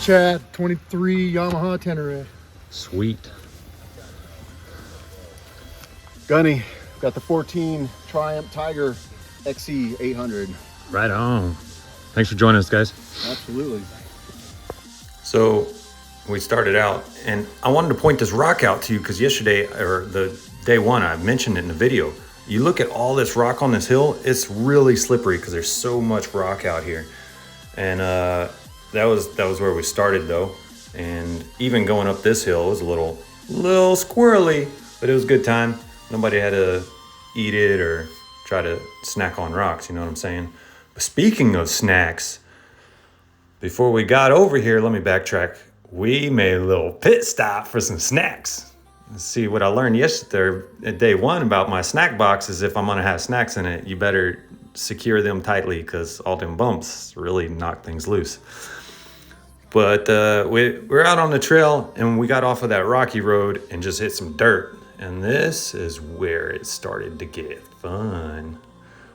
Chad, 23 Yamaha Tenere. Sweet. Gunny, got the 14 Triumph Tiger XE 800. Right on. Thanks for joining us, guys. Absolutely. So we started out, and I wanted to point this rock out to you because yesterday, or the day one, I mentioned it in the video. You look at all this rock on this hill, it's really slippery because there's so much rock out here. And that was where we started though. And even going up this hill was a little squirrely, but it was a good time. Nobody had to eat it or try to snack on rocks, you know what I'm saying? But speaking of snacks, before we got over here, let me backtrack. We made a little pit stop for some snacks. Let's see what I learned yesterday at day one about my snack box is if I'm gonna have snacks in it, you better secure them tightly because all them bumps really knock things loose. But we're out on the trail and we got off of that rocky road and just hit some dirt. And this is where it started to get fun.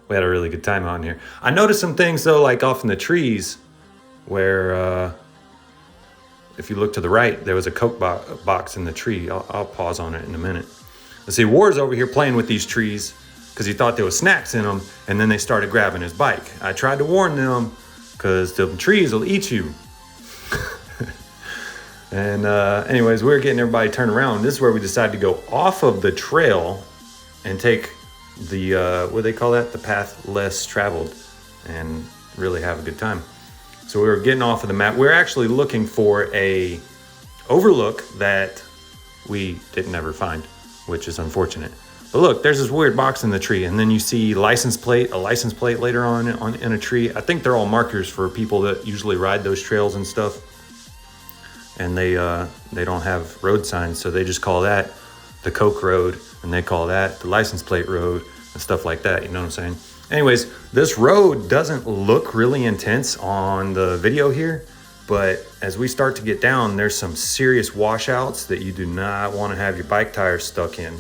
We had a really good time out in here. I noticed some things though, like off in the trees where if you look to the right, there was a Coke box in the tree. I'll pause on it in a minute. Let's see, Ward's over here playing with these trees because he thought there was snacks in them, and then they started grabbing his bike. I tried to warn them because the trees will eat you. And anyways, we were getting everybody turned around. This is where we decided to go off of the trail and take the, what do they call that? The path less traveled and really have a good time. So we were getting off of the map. We're actually looking for a overlook that we didn't ever find, which is unfortunate. But look, there's this weird box in the tree, and then you see a license plate later on in a tree. I think they're all markers for people that usually ride those trails and stuff. And they don't have road signs, so they just call that the Coke Road, and they call that the license plate road and stuff like that. You know what I'm saying? Anyways, this road doesn't look really intense on the video here, but as we start to get down, there's some serious washouts that you do not want to have your bike tires stuck in.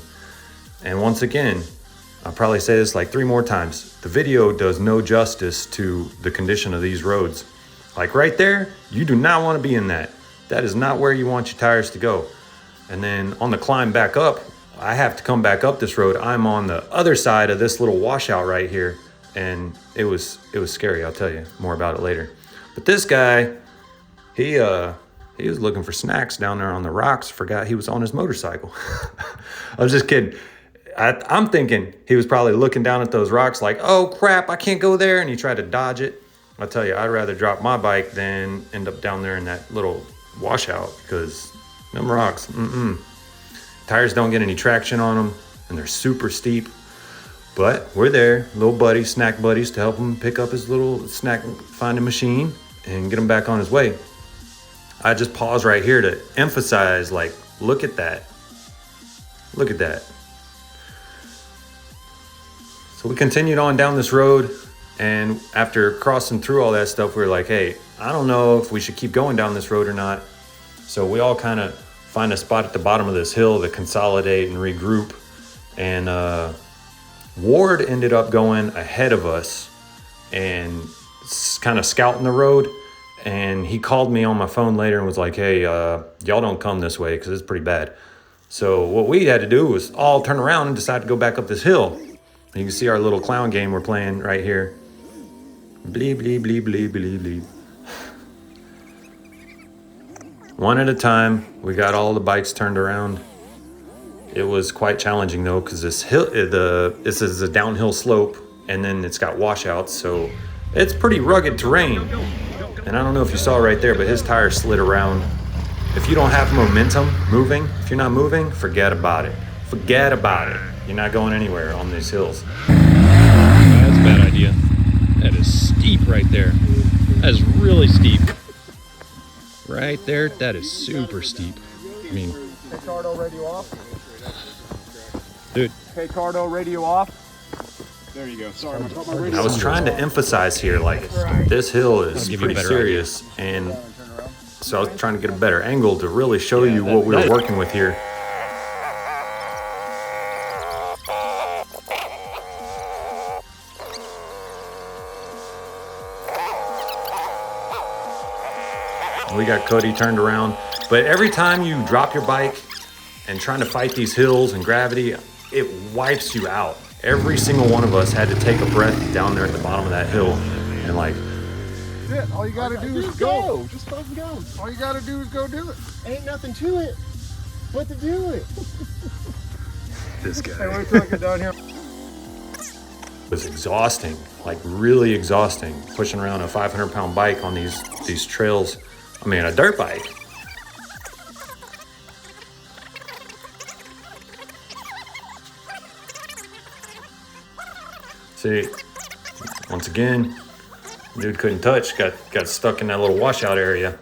And once again, I'll probably say this like 3 more times. The video does no justice to the condition of these roads. Like right there, you do not want to be in that. That is not where you want your tires to go. And then on the climb back up, I have to come back up this road. I'm on the other side of this little washout right here. And it was scary. I'll tell you more about it later. But this guy, he was looking for snacks down there on the rocks. Forgot he was on his motorcycle. I was just kidding. I'm thinking he was probably looking down at those rocks like, oh crap, I can't go there. And he tried to dodge it. I'll tell you, I'd rather drop my bike than end up down there in that little washout because them rocks, Tires don't get any traction on them and they're super steep. But we're there, little buddies, snack buddies, to help him pick up his little snack finding machine and get him back on his way. I just pause right here to emphasize, like, look at that. Look at that. So we continued on down this road, and after crossing through all that stuff, we were like, hey, I don't know if we should keep going down this road or not. So we all kind of find a spot at the bottom of this hill to consolidate and regroup. And Ward ended up going ahead of us and kind of scouting the road. And he called me on my phone later and was like, hey, y'all don't come this way because it's pretty bad. So what we had to do was all turn around and decide to go back up this hill. And you can see our little clown game we're playing right here. Bleep, bleep, bleep, bleep, bleep, bleep. One at a time, we got all the bikes turned around. It was quite challenging though, because this is a downhill slope, and then it's got washouts, so it's pretty rugged terrain. And I don't know if you saw right there, but his tire slid around. If you don't have momentum moving, if you're not moving, forget about it. Forget about it. You're not going anywhere on these hills. That's a bad idea. That is steep right there. That is really steep. Right there, that is super steep. I mean, Hey, Cardo, radio off. dude. Hey, Cardo, radio off. There you go. Sorry, I caught my radio. I was trying to emphasize here, like, this hill is pretty serious, and so I was trying to get a better angle to really show you what we were working with here. We got Cody turned around. But every time you drop your bike and trying to fight these hills and gravity, it wipes you out. Every single one of us had to take a breath down there at the bottom of that hill. And like, That's it. All you gotta do is Just go. go. Just fucking go. All you gotta do is go do it. Ain't nothing to it but to do it. this Hey, guy. wait till I get down here. It was exhausting, like really exhausting, pushing around a 500-pound bike on these trails. I mean, a dirt bike. See, once again, dude couldn't touch, got stuck in that little washout area.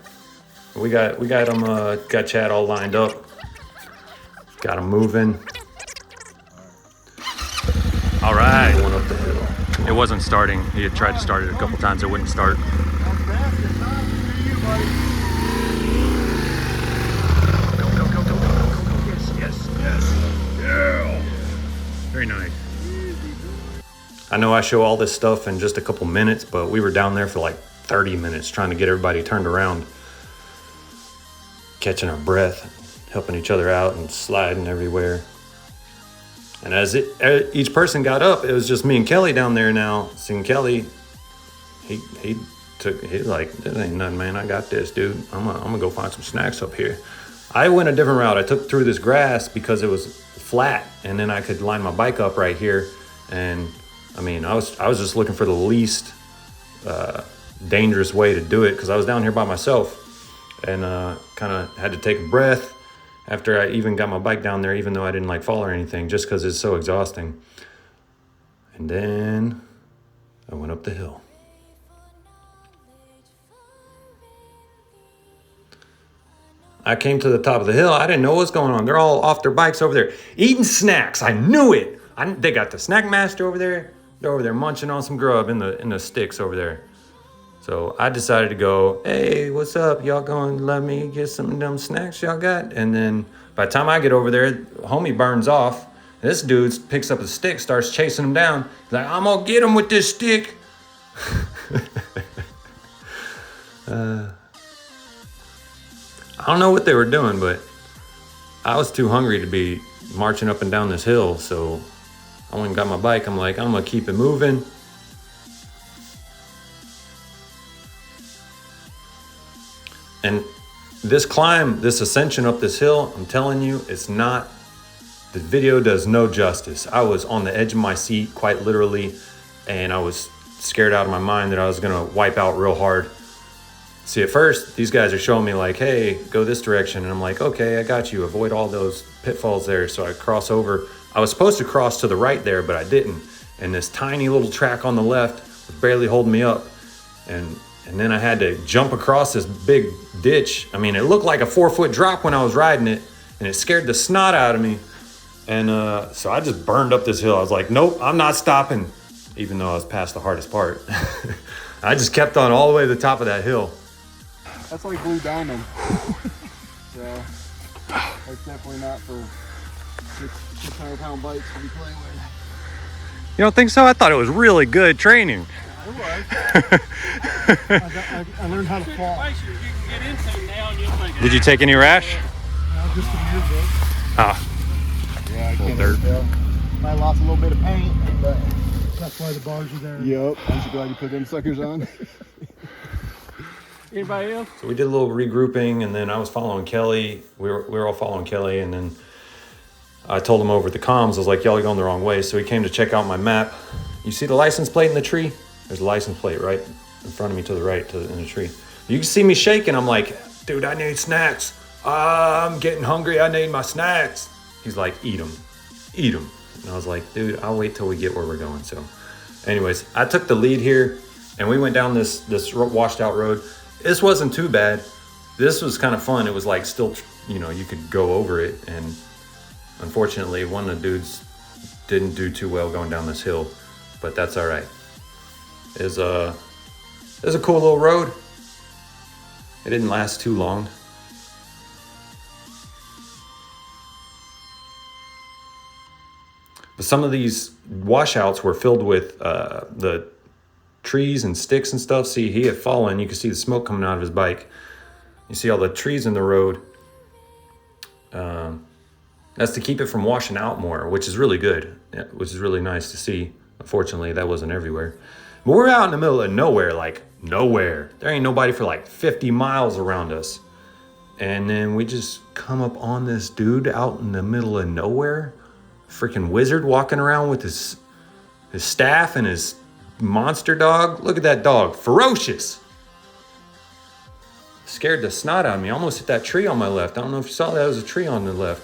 We got him, got Chad all lined up, got him moving. All right, went up the hill. It wasn't starting. He had tried to start it a couple times. It wouldn't start. Yeah. Very nice. I know I show all this stuff in just a couple minutes, but we were down there for like 30 minutes trying to get everybody turned around, catching our breath, helping each other out and sliding everywhere. And as each person got up, it was just me and Kelly down there now. Seeing Kelly, he like, this ain't nothing, man. I got this, dude. I'm gonna go find some snacks up here. I went a different route. I took through this grass because it was flat, and then I could line my bike up right here. And I mean, I was just looking for the least dangerous way to do it because I was down here by myself, and kind of had to take a breath after I even got my bike down there, even though I didn't like fall or anything, just because it's so exhausting. And then I went up the hill. I came to the top of the hill. I didn't know what's going on. They're all off their bikes over there eating snacks. I knew it. They got the snack master over there. They're over there munching on some grub in the sticks over there. So I decided to go, hey, what's up? Y'all gonna let me get some of them snacks y'all got? And then by the time I get over there, homie burns off. This dude picks up a stick, starts chasing him down. He's like, I'm gonna get him with this stick. I don't know what they were doing, but I was too hungry to be marching up and down this hill. So I went and got my bike. I'm like, I'm gonna keep it moving. And this climb, this ascension up this hill, I'm telling you, it's not, the video does no justice. I was on the edge of my seat, quite literally, and I was scared out of my mind that I was gonna wipe out real hard. See, at first, these guys are showing me like, hey, go this direction. And I'm like, okay, I got you. Avoid all those pitfalls there. So I cross over. I was supposed to cross to the right there, but I didn't. And this tiny little track on the left was barely holding me up. And then I had to jump across this big ditch. I mean, it looked like a 4-foot drop when I was riding it, and it scared the snot out of me. And so I just burned up this hill. I was like, nope, I'm not stopping, even though I was past the hardest part. I just kept on all the way to the top of that hill. That's like Blue Diamond. So it's definitely not for 600-pound bikes to be playing with. You don't think so? I thought it was really good training. It was. I learned how to fall. Did you take any rash? Just a year ago. Ah, Yeah, I can't dirt. tell. I lost a little bit of paint, but That's why the bars are there. yep. Aren't you glad you put them suckers on? Anybody else? so we did a little regrouping, and then I was following Kelly. We were all following Kelly, and then I told him over the comms, I was like, y'all are going the wrong way. So he came to check out my map. You see the license plate in the tree? There's a license plate right in front of me to the right in the tree. You can see me shaking. I'm like, dude, I need snacks. I'm getting hungry. I need my snacks. He's like, eat them. Eat them. And I was like, dude, I'll wait till we get where we're going. So anyways, I took the lead here, and we went down this washed out road. This wasn't too bad. This was kind of fun. It was like still, you know, you could go over it. And unfortunately, one of the dudes didn't do too well going down this hill, but that's all right. It's a cool little road. It didn't last too long. But some of these washouts were filled with the trees and sticks and stuff. See, he had fallen. You could see the smoke coming out of his bike. You see all the trees in the road. That's to keep it from washing out more, which is really good, which is really nice to see. Unfortunately, that wasn't everywhere. But we're out in the middle of nowhere, like nowhere. There ain't nobody for like 50 miles around us. And then we just come up on this dude out in the middle of nowhere. Freaking wizard walking around with his staff and his monster dog. Look at that dog, ferocious. Scared the snot out of me. Almost hit that tree on my left. I don't know if you saw that. There was a tree on the left.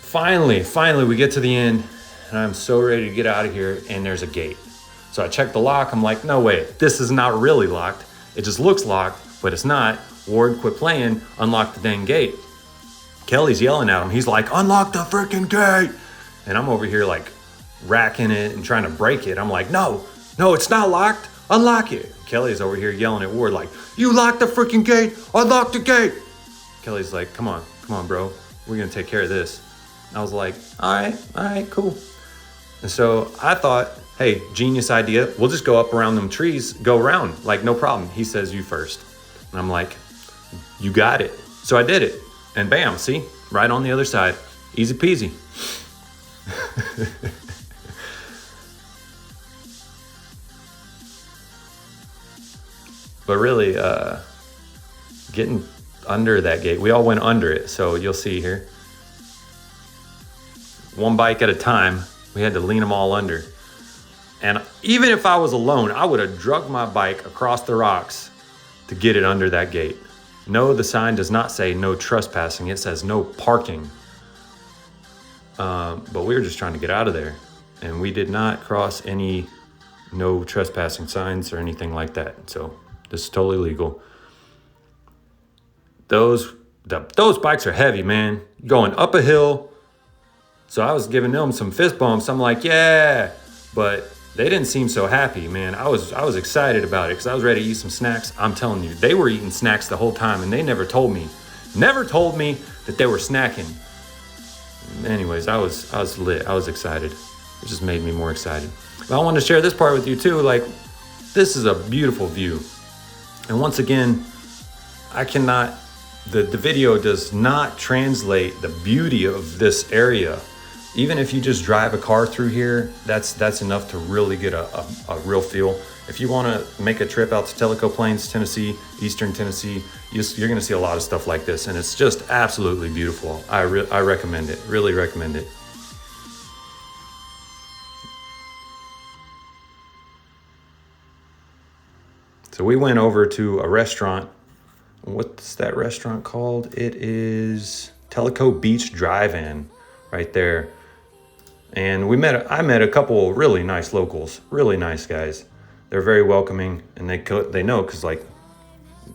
Finally, we get to the end, and I'm so ready to get out of here, and there's a gate. So I check the lock. I'm like, no way, this is not really locked. It just looks locked, but it's not. Ward, quit playing, unlock the dang gate. Kelly's yelling at him. He's like, unlock the freaking gate. And I'm over here like racking it and trying to break it. I'm like, no, it's not locked. Unlock it. Kelly's over here yelling at Ward like, you locked the freaking gate. Unlock the gate. Kelly's like, come on, bro. We're going to take care of this. I was like, all right, cool. And so I thought, hey, genius idea. We'll just go up around them trees, go around, like no problem. He says you first. And I'm like, you got it. So I did it. And bam, see, right on the other side. Easy peasy. But really, getting under that gate, we all went under it. So you'll see here. One bike at a time, we had to lean them all under. And even if I was alone, I would have dragged my bike across the rocks to get it under that gate. No, the sign does not say no trespassing. It says no parking. But we were just trying to get out of there. And we did not cross any no trespassing signs or anything like that. So this is totally legal. Those bikes are heavy, man. Going up a hill. So I was giving them some fist bumps. I'm like, yeah, but they didn't seem so happy, man. I was excited about it because I was ready to eat some snacks. I'm telling you, they were eating snacks the whole time, and they never told me that they were snacking. Anyways, I was lit. I was excited. It just made me more excited. But I wanted to share this part with you too. Like, this is a beautiful view, and once again, the video does not translate the beauty of this area. Even if you just drive a car through here, that's enough to really get a real feel. If you want to make a trip out to Tellico Plains, Tennessee, Eastern Tennessee, you're going to see a lot of stuff like this, and it's just absolutely beautiful. I recommend it. Really recommend it. So we went over to a restaurant. What's that restaurant called? It is Tellico Beach Drive-In, right there. And I met a couple really nice locals, really nice guys. They're very welcoming, and they know because like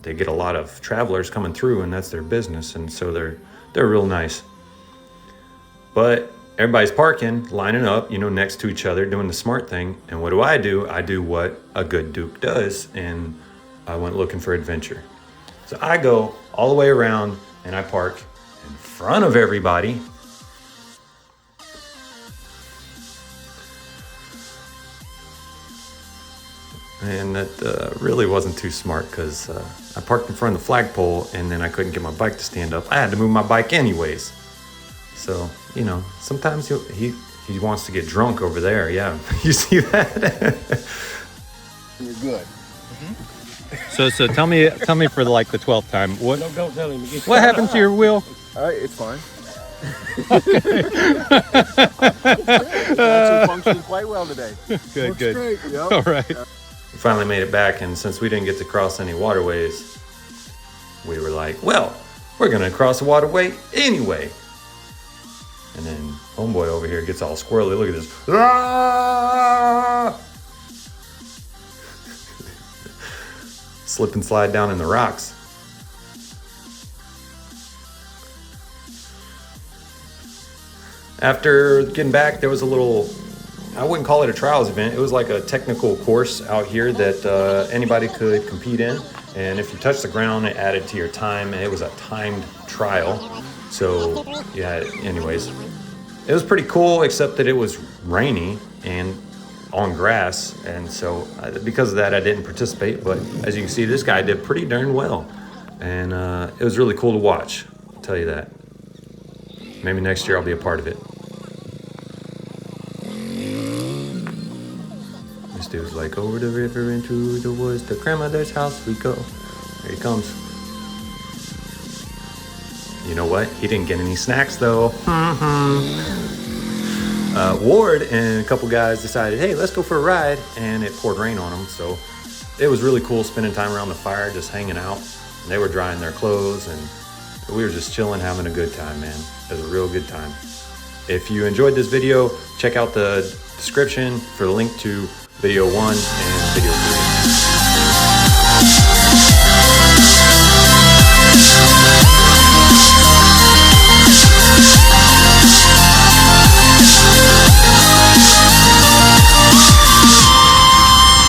they get a lot of travelers coming through, and that's their business, and so they're real nice. But everybody's parking, lining up, next to each other, doing the smart thing. And what do? I do what a good Duke does, and I went looking for adventure. So I go all the way around, and I park in front of everybody. And that really wasn't too smart because I parked in front of the flagpole, and then I couldn't get my bike to stand up. I had to move my bike anyways. So, sometimes he wants to get drunk over there. Yeah, you see that? You're good. So tell me for like the 12th time, what Don't tell him. what happened to your wheel? It's fine. It's actually functioning quite well today. Good. Great. Yep. All right. We finally made it back, and since we didn't get to cross any waterways, we were like, well, we're gonna cross the waterway anyway. And then homeboy over here gets all squirrely. Look at this. Ah! Slip and slide down in the rocks. After getting back, there was a little, I wouldn't call it a trials event. It was like a technical course out here that anybody could compete in. And if you touched the ground, it added to your time. And it was a timed trial. So yeah, anyways, it was pretty cool, except that it was rainy and on grass. And so because of that, I didn't participate. But as you can see, this guy did pretty darn well. And it was really cool to watch, I'll tell you that. Maybe next year I'll be a part of it. This dude's like, over the river into the woods, to grandmother's house we go. Here he comes. You know what? He didn't get any snacks though. Ward and a couple guys decided, hey, let's go for a ride, and it poured rain on them, so it was really cool spending time around the fire, just hanging out. And they were drying their clothes, and we were just chilling, having a good time, man. It was a real good time. If you enjoyed this video, check out the description for the link to video 1 and video 3.